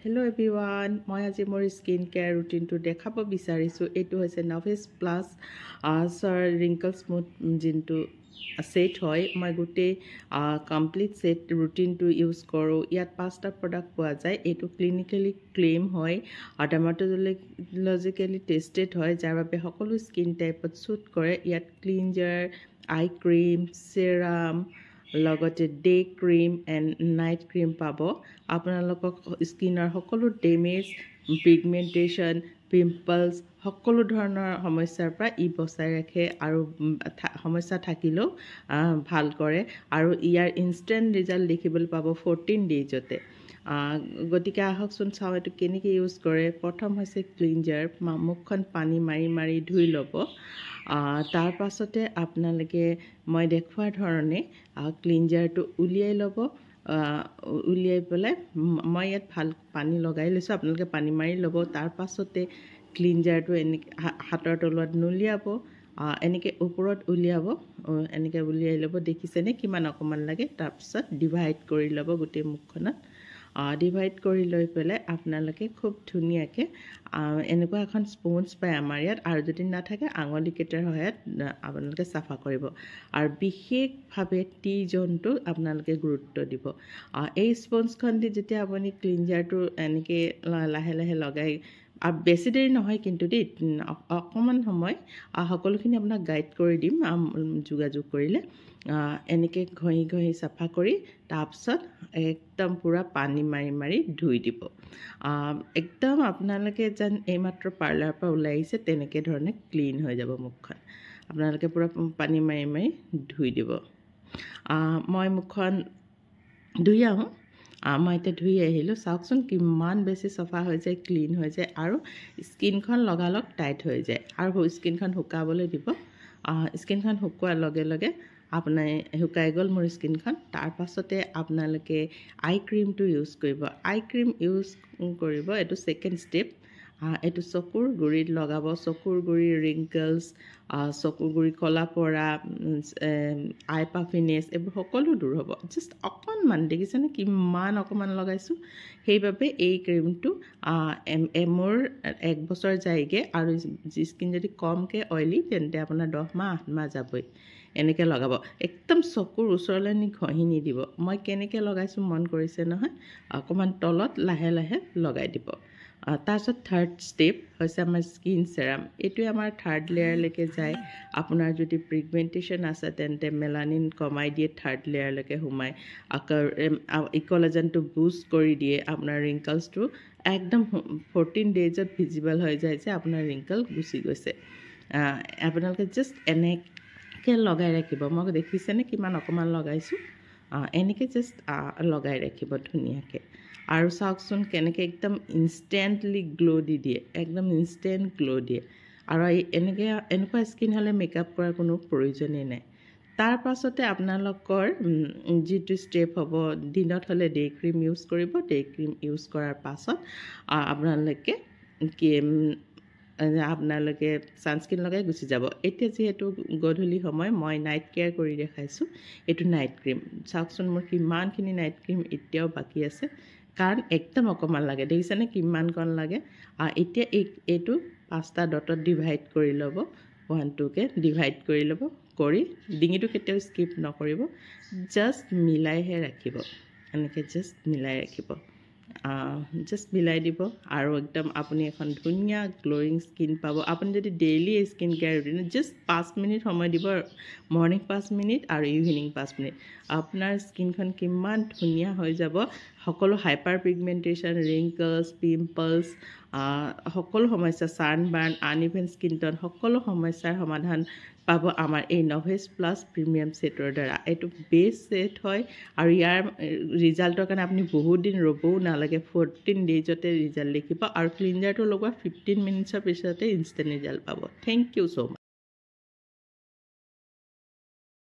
Hello everyone, মই আজি মোৰ স্কিন কেয়াৰ ৰুটিনটো দেখাব বিচাৰিছোঁ। এইটো হৈছে নভেছ প্লাছ ৰিংকল স্মুথ যোনটো সেট হয়। মই গোটেই কমপ্লিট সেট ৰুটিনটো ইউজ কৰোঁ। ইয়াত 5টা প্ৰডাক্ট পোৱা যায়। এইটো ক্লিনিকেলি ক্লেইম হয় আৰু ডাৰ্মাটলজিকেলি টেষ্টেড হয়, যাৰ বাবে সকলো স্কিন টাইপত শ্বুট কৰে। ইয়াত ক্লিনজাৰ, আই ক্ৰীম, চেৰাম, লগতে day cream and night cream পাব। আপোনালোকক স্কিনৰ সকলো ডেমেজ, পিগমেণ্টেশ্যন, পিম্পলছ সকলো ধৰণৰ সমস্যাৰ পৰা ই বচাই ৰাখে আৰু সমস্যা থাকিলেও ভাল কৰে। আৰু ইয়াৰ ইনষ্টেণ্ট ৰিজাল্ট দেখিবলৈ পাব 14 ডেইজতে। গতিকে আহকচোন চাওঁ এইটো কেনেকৈ ইউজ কৰে। প্ৰথম হৈছে ক্লিনজাৰ। মুখখন পানী মাৰি মাৰি ধুই ল'ব। তাৰ পাছতে আপোনালোকে মই দেখুওৱা ধৰণে ক্লিনজাৰটো উলিয়াই ল'ব। উলিয়াই পেলাই মই ইয়াত ভাল পানী লগাই লৈছোঁ, আপোনালোকে পানী মাৰি ল'ব। তাৰ পাছতে ক্লিনজাৰটো এনেকৈ হাতৰ তলুৱাত নুলিয়াব, এনেকৈ ওপৰত উলিয়াব। এনেকৈ উলিয়াই ল'ব, দেখিছেনে কিমান অকণমান লাগে। তাৰপিছত ডিভাইড কৰি ল'ব গোটেই মুখখনত। ডিভাইড কৰি লৈ পেলাই আপোনালোকে খুব ধুনীয়াকৈ এনেকুৱা এখন স্পঞ্জ পায় আমাৰ ইয়াত, আৰু যদি নাথাকে আঙুলিকেইটাৰ সহায়ত আপোনালোকে চাফা কৰিব। আৰু বিশেষভাৱে টি জোনটো আপোনালোকে গুৰুত্ব দিব। এই স্পঞ্জখন দি যেতিয়া আপুনি ক্লিনজাৰটো এনেকৈ লাহে লাহে লগাই, বেছি দেৰি নহয় কিন্তু দেই, অকণমান সময়, সকলোখিনি আপোনাক গাইড কৰি দিম যোগাযোগ কৰিলে। এনেকৈ ঘঁহি ঘঁহি চাফা কৰি তাৰপিছত একদম পূৰা পানী মাৰি মাৰি ধুই দিব। একদম আপোনালোকে যেন এইমাত্ৰ পাৰ্লাৰৰ পৰা ওলাই আহিছে তেনেকৈ ধৰণে ক্লিন হৈ যাব মুখখন। আপোনালোকে পূৰা পানী মাৰি মাৰি ধুই দিব। মই মুখখন ধুই আহোঁ। মই এতিয়া ধুই আহিলোঁ। চাওকচোন কিমান বেছি চাফা হৈ যায়, ক্লিন হৈ যায়, আৰু স্কিনখন লগালগ টাইট হৈ যায়। আৰু স্কিনখন শুকাবলৈ দিব। স্কিনখন শুকোৱাৰ লগে লগে আপোনাৰ শুকাই গ'ল মোৰ স্কিনখন। তাৰ পাছতে আপোনালোকে আই ক্ৰীমটো ইউজ কৰিব। আই ক্ৰীম ইউজ কৰিব, এইটো ছেকেণ্ড ষ্টেপ। এইটো চকুৰ গুৰিত লগাব। চকুৰ গুৰিৰ ৰিংকলছ, চকুৰ গুৰি ক'লা পৰা, আই পাফিনেছ, এইবোৰ সকলো দূৰ হ'ব। জাষ্ট অকণমান, দেখিছেনে কিমান অকণমান লগাইছোঁ। সেইবাবে এই ক্ৰীমটো মোৰ 1 বছৰ যায়গৈ। আৰু স্কিন যদি কমকৈ অইলি তেন্তে আপোনাৰ 10 মাহ 8 মাহ যাবই। এনেকৈ লগাব, একদম চকুৰ ওচৰলৈ নি ঘঁহি নিদিব। মই কেনেকৈ লগাইছোঁ মন কৰিছে নহয়। অকণমান তলত লাহে লাহে লগাই দিব। তাৰপিছত থাৰ্ড ষ্টেপ হৈছে আমাৰ স্কিন চেৰাম। এইটোৱে আমাৰ থাৰ্ড লেয়াৰলৈকে যায়। আপোনাৰ যদি পিগমেণ্টেশ্যন আছে তেন্তে মেলানিন কমাই দিয়ে, থাৰ্ড লেয়াৰলৈকে সোমায়। আকৌ ইক'লাজনটো বুষ্ট কৰি দিয়ে। আপোনাৰ ৰিংকলছটো একদম 14 ডেইজত ভিজিবল হৈ যায় যে আপোনাৰ ৰিংকল গুচি গৈছে। আপোনালোকে জাষ্ট এনেকৈ লগাই ৰাখিব। মই দেখিছেনে কিমান অকণমান লগাইছোঁ। এনেকৈ জাষ্ট লগাই ৰাখিব ধুনীয়াকৈ। আৰু চাওকচোন কেনেকৈ একদম ইনষ্টেণ্টলি গ্ল' দি দিয়ে, একদম ইনষ্টেণ্ট গ্ল' দিয়ে। আৰু এনেকুৱা স্কিন হ'লে মেকআপ কৰাৰ কোনো প্ৰয়োজনেই নাই। তাৰ পাছতে আপোনালোকৰ যিটো ষ্টেপ হ'ব, দিনত হ'লে ডে ক্ৰীম ইউজ কৰিব। ডে ক্ৰীম ইউজ কৰাৰ পাছত আপোনালোকে ছানস্ক্ৰীন লগাই গুচি যাব। এতিয়া যিহেতু গধূলি সময়, মই নাইট কেয়াৰ কৰি দেখাইছোঁ। এইটো নাইট ক্ৰীম। চাওকচোন মোৰ কিমানখিনি নাইট ক্ৰীম এতিয়াও বাকী আছে, কাৰণ একদম অকণমান লাগে। দেখিছেনে কিমানকণ লাগে। এতিয়া এইটো 5টা ডটত ডিভাইড কৰি ল'ব। 1 2কৈ ডিভাইড কৰি ল'ব। কৰি ডিঙিটো কেতিয়াও স্কিপ নকৰিব, জাষ্ট মিলাইহে ৰাখিব। এনেকৈ জাষ্ট মিলাই ৰাখিব, জাষ্ট মিলাই দিব। আৰু একদম আপুনি এখন ধুনীয়া গ্ল'য়িং স্কিন পাব। আপুনি যদি daily skin care routine just 5 minute সময় দিব, মৰ্ণিং 5 মিনিট আৰু ইভিনিং 5 মিনিট, আপোনাৰ স্কিনখন কিমান ধুনীয়া হৈ যাব। সকলো হাইপাৰ পিগমেণ্টেশ্যন, ৰিংকলছ, পিম্পলছ, সকলো সমস্যা, ছানবাৰ্ণ, আনইভেন স্কিন টোন, সকলো সমস্যাৰ সমাধান পাব আমাৰ এই নভেছ প্লাছ প্ৰিমিয়াম ছেটৰ দ্বাৰা। এইটো বেষ্ট ছেট হয়, আৰু ইয়াৰ ৰিজাল্টৰ কাৰণে আপুনি বহুত দিন ৰ'বও নালাগে। 14 ডেইজতে ৰিজাল্ট দেখিব। আৰু ক্লিনজাৰটো লগোৱা 15 মিনিটছৰ পিছতে ইনষ্টেণ্ট ৰিজাল্ট পাব। Thank you so' much.